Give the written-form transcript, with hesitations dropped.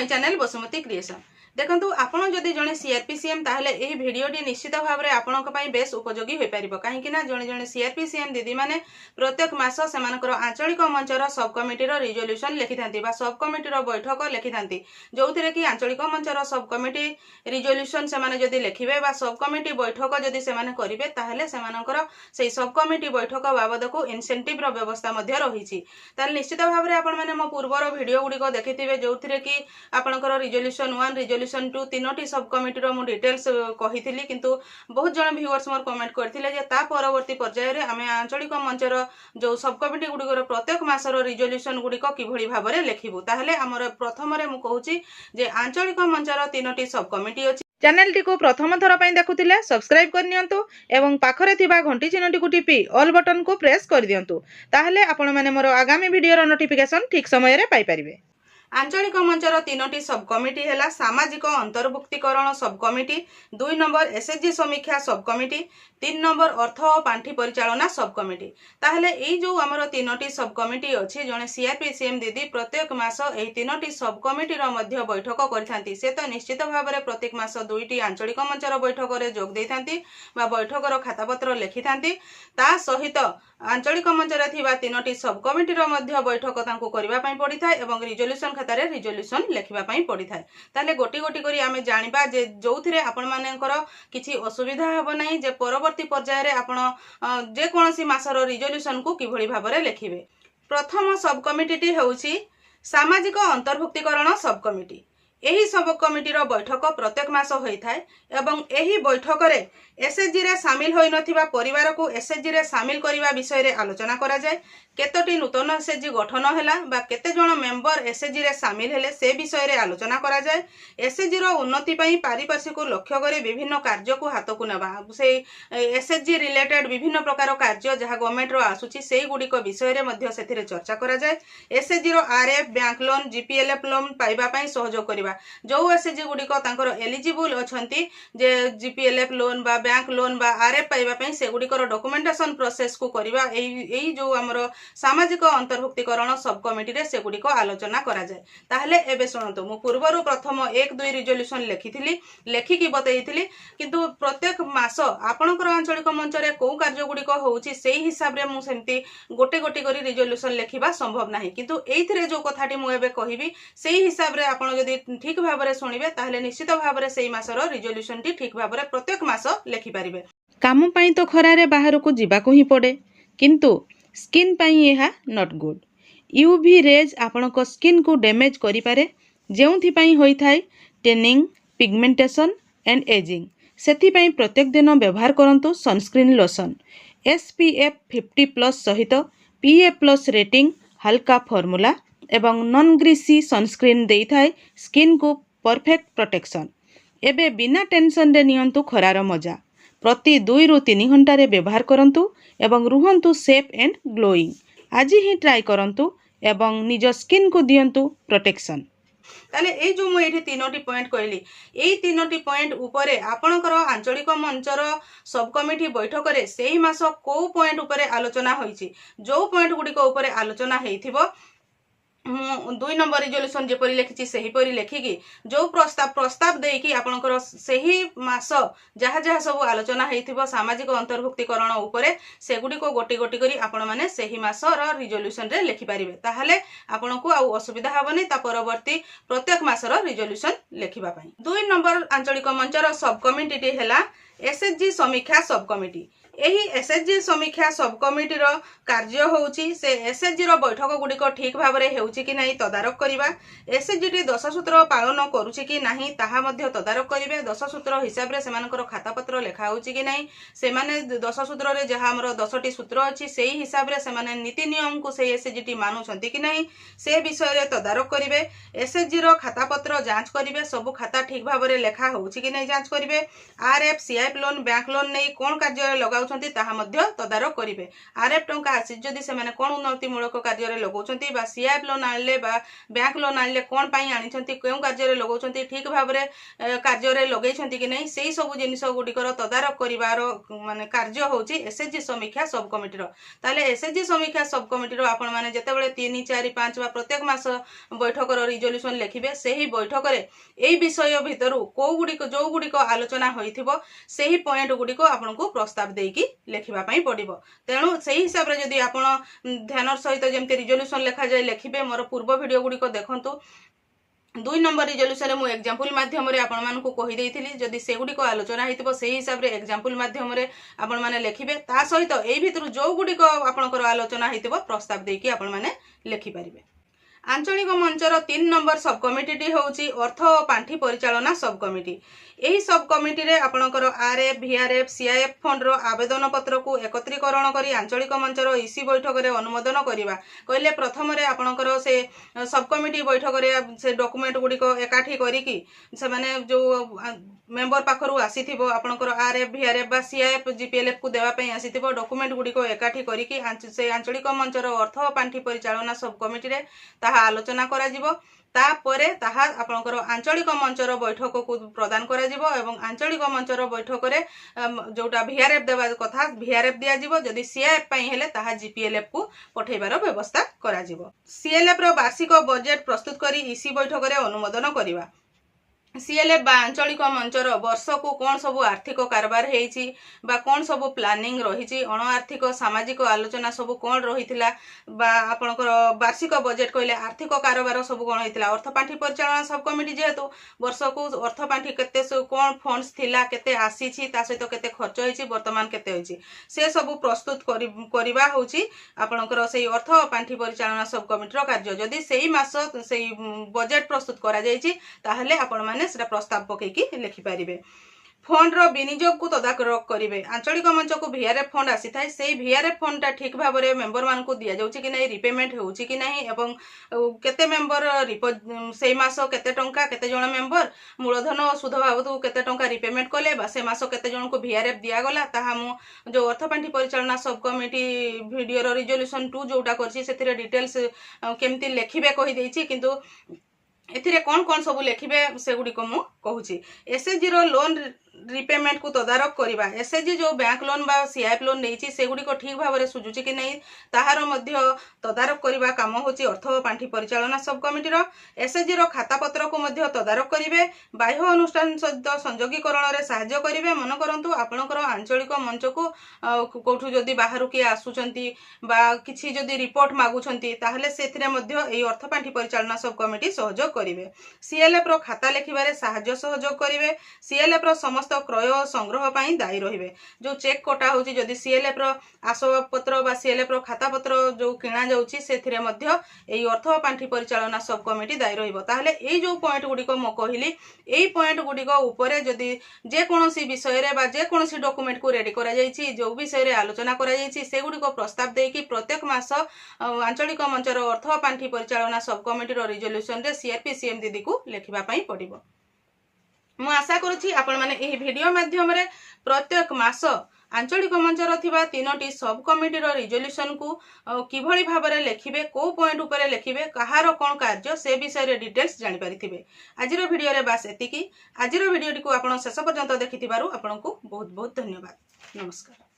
My channel Basumati creation. देखंतु आपण जदि जणे सीआरपीसीएम ताहले एही भिडियोटी निश्चित भाव में आपनक पई बेस उपयोगी होई परिबो काहेकि ना जणे जणे सीआरपीसीएम दीदी माने प्रत्येक मास सेमानकर आंचलिक मंचर सब कमिटी रो रिजोल्यूशन लिखि थांती बा सब कमिटी रो बैठक लिखि थांती जोथिरे कि आंचलिक मंचर सब कमिटी रिजोल्यूशन सेमाने जदि लिखिबे बा सब कमिटी बैठक जदि सेमाने करिवे ताहले सेमानकर सेही सब कमिटी बैठक बाबद को इनसेंटिव रो व्यवस्था मध्ये रहिछि। ताल निश्चित भाव में आपण माने मो पूर्वर वीडियो गुडी को देखिथिबे जोथिरे कि आपनकर रिजोल्यूशन 1 रिजोल्यूशन 2 तीनोटी सब कमिटी रो मु डिटेल्स कहिथिली किंतु बहुत जण व्यूअर्स मोर कमेंट करथिले जे ता परवर्ती पर्याय रे आमे आंचलिक मंचर जो सब कमिटी गुडी को प्रत्येक मासर रिजोल्यूशन गुडी को किभଳି भाबरे लेखिबु ताहले हमर प्रथम रे मु कहूची जे आंचलिक मंचर तीनोटी सब कमिटी अछि। चैनल टी को प्रथम थर पई देखुथिले सब्सक्राइब कर नियंतु एवं पाखरे थिबा घंटी चिन्हटी को टिपी ऑल बटन को प्रेस कर दियंतु ताहले आपण माने मोर आगामी वीडियो रो नोटिफिकेशन ठीक समय रे पाई परिबे। आंचलिक मंचर तीनोटी सब कमिटी है सामाजिक अंतर्भुक्तिकरण सब कमिटी, 2 नंबर एसएचजी समीक्षा सब कमिटी, 3 नंबर अर्थ और पांठी परिचालना सब कमिटी। ताहले एई जो हमर तीनोटी सब कमिटी अछि जने सीआरपीसीएम दीदी प्रत्येक मास एई तीनोटी सब कमिटी रो मध्य बैठक करथांती से तो निश्चित भाव में प्रत्येक मास 2टी आंचलिक मंचर बैठक रे जोग दैथांती बा बैठक रो खातापत्र लिखिथांती ता सहित आंचलिक मंचर थिबा तीनोटी सब कमिटी रो मध्य बैठक तांको करबा पई पड़ी थाए एवं रिजोल्यूशन खातारे रिजोल्यूशन लिखिबा पई पड़ी थाए। ताले गोटी गोटी करी आमे जानिबा जे जोथिरे आपण मानेकर किछि असुविधा हबो नाही जे परवर्ती पर्याय रे आपण जे कोनोसी मासर रिजोल्यूशन को किभଳି भाबरे लिखिबे। प्रथम सब कमिटीटी हेउछि सामाजिक अंतर्भुक्तिकरण सब कमिटी। एही सब कमिटी रो बैठक प्रत्येक मास होई थाए एवं एही बैठक रे एसएचजी रे शामिल होई नथिबा परिवार को एसएचजी रे शामिल करिवा विषय रे आलोचना करा जाय। केतोटी नूतन एसएचजी गठन हैला बा केते जण मेंबर एसएचजी रे शामिल हेले से विषय रे आलोचना करा जाय। एसएचजी रो उन्नति पई पारिपार्श्विक को लक्ष्य करे विभिन्न कार्य को हाथ को नेबा से एसएचजी रिलेटेड विभिन्न प्रकार कार्य जहा गवर्नमेंट रो आसुची सेही गुडी को विषय रे मध्ये सेथिरे चर्चा करा जाय। एसएचजी रो आरएफ बैंक लोन जीपीएलएफ लोन पाइबा पई सहयोग करिबा जो एसएचजी गुडी को तांकर एलिजिबल अछंती जे जीपीएलएफ लोन बा बैंक लोन बा आरएफ पाइबा पई से गुडी को डॉक्यूमेंटेशन प्रोसेस को करिबा एई जो हमरो सामाजिक अंतर्भुक्तिकरण सब कमिटी रे से गुडी को आलोचना करा जाय। ताहले एबे सुनतो मु पूर्वरु प्रथम 1-2 रिजोल्यूशन लेखिथिली लेखि की बतैथिली किंतु प्रत्येक मास आपनकर आंचलिक मंच रे को कार्य गुडी को होउची सेही हिसाब रे मु सेमती गोटे गोटे करी रिजोल्यूशन लेखिबा संभव नाही किंतु एइथिरे जो कथाटी मु एबे कहिबी सेही हिसाब रे आपण जदी ठीक भाव में शुणिबे ताहले निश्चित भाव में सेही मासर रिजोल्यूशन टी ठीक भाव में प्रत्येक मास लेखि पारिबे। काम पई तो खरारे बाहर को जीवा को ही पड़े किंतु स्किन पई एहा नॉट गुड। यूवी रेज आपनक स्किन को डैमेज करि पारे जेउथि पई होई थाए टेनिंग पिगमेंटेशन एंड एजिंग सेथि पई प्रत्येक दिन व्यवहार करंतु सनस्क्रीन लोशन SPF 50+ सहित PA+ रेटिंग हल्का फॉर्मूला एवं नॉन ग्रीसी सनस्क्रीन देई थाए स्किन को परफेक्ट प्रोटेक्शन। एबे बिना टेंशन रे नियंतु खरार मजा प्रति 2 ରୁ 3 घंटा रे व्यवहार करंतु एवं रुहंतु सेफ एंड ग्लोइंग। आज ही ट्राई करंतु एवं निज स्किन को दियंतु प्रोटेक्शन। ताले ए जो मु एठी तीनोटी पॉइंट कहली एई तीनोटी पॉइंट उपरे आपनकर आंचलिक मंचर सब कमिटी बैठक रे सेही मास को पॉइंट उपरे आलोचना होईची जो पॉइंट गुडी को उपरे आलोचना हेइथिबो 2 नंबर रिजोल्यूशन जेपरी लेखिची सेही परी लेखिकी जो प्रस्ताव देकी आपनकर सेही मास जहा जहा सब आलोचना हेइथिबो सामाजिक अंतर्भुक्तिकरण उपरे सेगुडी को गोटी गोटी करी आपण माने सेही मासर रिजोल्यूशन रे लेखि पारिबे ताहले आपनको आ असुविधा हबनी ता परवर्ती प्रत्येक मासर रिजोल्यूशन लेखिबा पई। 2 नंबर आंचलिक मंचर सब कमिटी टी हैला एसएचजी समीक्षा सब कमिटी। एही एसएचजी समीक्षा सब कमिटी रो कार्य होउची से एसएचजी रो बैठक गुडी को ठीक भाव रे हेउची कि नाही तदारक करिबा एसएचजी टी 10 सूत्र पालन करूची कि नाही ताहा मध्ये तदारक करिवे 10 सूत्र हिसाब रे सेमानकर खाता पत्र लेखा होउची कि नाही सेमाने 10 सूत्र रे जहा हमरो 10 टी सूत्र अछि सेही हिसाब रे सेमाने नीति नियम को से एसएचजी टी मानुछंती कि नाही से विषय रे तदारक करिवे एसएचजी रो खाता पत्र जांच करिवे सब खाता ठीक भाव रे लेखा होउची कि नाही जांच करिवे RF CIF loan bank loan नै कोन कार्य लगा पाउछंती ताहा मध्य तदारक करिवे। आरएफ टंका आसी जदि सेमाने कोन उन्नतिमूलक कार्य रे लगौछंती बा सीआईएफ लोन आनले बा बैंक लोन आनले कोन पई आनिछंती केउ कार्य रे लगौछंती ठीक भाबरे कार्य रे लगैछंती कि नै सेही सब जिनिस गुडिकर तदारक करिवार माने कार्य होउची एसएचजी समीक्षा सब कमिटी रो। ताले एसएचजी समीक्षा सब कमिटी रो आपण माने जेतेबेले 3 4 5 बा प्रत्येक मास बैठक रो रिजोल्यूशन लिखिबे सेही बैठक रे एई विषय भितरु को गुडिको जो गुडिको आलोचना होइथिबो सेही पॉइंट गुडिको आपनको प्रस्ताव देकी लिखिबा पई पडिबो। तेणु सेही हिसाब रे जदि आपण ध्यानर सहित जेमते रिजोल्यूशन लिखा जाय लिखिबे मोर पूर्व वीडियो गुडिको देखंतु 2 नंबर रिजोल्यूशन रे मु एग्जांपल माध्यम रे आपण मानकु कहि देइथिली जदि सेगुडी को आलोचना हेतिबो सेही हिसाब रे एग्जांपल माध्यम रे आपण माने लिखिबे ता सहित एई भितरु जो गुडी को आपनकर आलोचना हेतिबो प्रस्ताव देकी आपण माने लिखि परिबे। आंचलिक मंचर 3 नंबर सब कमिटी होउची अर्थ और पांठी परिचालना सब कमिटी। एही सब कमिटी रे आपनकर आरएफ वीआरएफ सीआईएफ फंड रो आवेदन पत्र को एकत्रीकरण करी आंचलिक मंचर ईसी बैठक रे अनुमोदन करिवा कहले प्रथम रे आपनकर से सब कमिटी बैठक रे से डॉक्यूमेंट गुडी को एकाठी करी की से माने जो मेंबर पाखरु आसीथिबो आपनकर आरएफ वीआरएफ बा सीआईएफ जीपीएलएफ को देवा पई आसीथिबो डॉक्यूमेंट गुडी को एकाठी करी की से आंचलिक मंचर अर्थ और पांठी परिचालना सब कमिटी रे ताहा आलोचना करा जिवो तापरे ताहा आपनकर आंचलिक मंचर बैठक को प्रदान करा जिवो एवं आंचलिक मंचर बैठक रे जोटा वीआरएफ देबा कथा वीआरएफ दिया जिवो जदि सीआईएफ पई हेले ताहा जीपीएलएफ को पठेबार व्यवस्था करा जिवो। सीएलएफ रो वार्षिक बजेट प्रस्तुत करी ईसी बैठक रे अनुमोदन करिवा। सीएलएफ बा आंचलिक मंचर वर्ष को कौन सब आर्थिक कारबार हेइची बा कौन सब प्लानिंग रहिची अण आर्थिक सामाजिक आलोचना सब कौन रहिथिला बा आपनकर वार्षिक बजेट कहले आर्थिक कारबार सब कौन हेतिला अर्थ पांठी परिचालना सब कमिटी जेहेतु वर्ष को अर्थ पांठी केते कौन फंड्स थिला केते आसीची ता सहित केते खर्च हेइची वर्तमान केते होइची से सब प्रस्तुत करिबा होउची आपनकर सेही अर्थ पांठी परिचालना सब कमिटी रो कार्य। जदि सेही मास सेही बजेट प्रस्तुत करा जायची ताहले आपण माने सेटा प्रस्ताव पकेकी लिखि पारिबे। फंड रो विनियोग को तदारक करिवे। आंचलिक मंच को वीआरएफ फंड आसी थाए सेही वीआरएफ फंड ता ठीक भाबरे मेंबर मान को दिया जाउची कि नै रिपेमेंट होउची कि नै एवं केते मेंबर सेही मास केते टंका केते जण मेंबर मूलधन सुध बाबत केते टंका रिपेमेंट कले बा से मास केते जण को वीआरएफ दिया गला ताहा मु जो अर्थ पांठी परिचालना सब कमिटी वीडियो रो रिजोल्यूशन 2 जोटा करछि सेथिरे डिटेल्स केमति लेखिबे कहि देइछि किंतु एथिरे कौन कौन सब लिखिबे सेगुडी को मु कहूची। एसएचजी रो लोन रिपेमेंट को तदारक करिबा एसएचजी जो बैंक लोन बा सीआईएफ लोन नेइची सेगुडी को ठीक भाबरे सुजुची कि नै ताहार मध्य तदारक करिबा काम होची अर्थ पांठी परिचालना सब कमिटी रो। एसएचजी रो खाता पत्र को मध्य तदारक करिवे बाह्य अनुष्ठान सहित संयोगीकरण रे सहाय्य करिवे। मन करंतु आपनकर आंचलिक मंच को कोठु जदी बाहरु के आसुचंती बा किछि जदी रिपोर्ट मागुचंती ताहले सेथिरे मध्य एई अर्थ पांठी परिचालना सब कमिटी सहयोग करिवे। सीएलएफ रो खाता लेखिबारे सहाय्य सहयोग करिवे। सीएलएफ रो समस्त क्रय संग्रह पई दायी रहिबे। जो चेक कोटा होची जदी सीएलएफ रो आसबाब पत्र बा सीएलएफ रो खाता पत्र जो किणा जाउची सेथिरे मध्य एई अर्थ पांठी परिचालना सब कमिटी दायी रहिबो। ताहले एई जो पॉइंट गुडी को म कहिली एई पॉइंट गुडी को ऊपरे जदी जे कोनोसी विषय रे बा जे कोनोसी डॉक्यूमेंट को रेडी करा जाईची जो विषय रे आलोचना करा जाईची से गुडी को प्रस्ताव देकी प्रत्येक मास आंचलिक मंचर अर्थ पांठी परिचालना सब कमिटी रो रिजोल्यूशन रे सीआरपीसीएम दीदी को लेखिबा पई पडिबो। मु आशा करूची आपण माने एही वीडियो माध्यम रे प्रत्येक मास आंचलिक मंचर थिबा 3टी सब कमिटी रो रिजोल्यूशन को किभଳି भाबरे लेखिबे को पॉइंट ऊपर लेखिबे कहारो कोन कार्य से विषय रे डिटेल्स जानि परिथिबे। आजिरो वीडियो रे बास एतिकी। आजिरो वीडियो को आपण शेष पर्यंत देखिथिबारु आपनकु बहुत बहुत धन्यवाद। नमस्कार।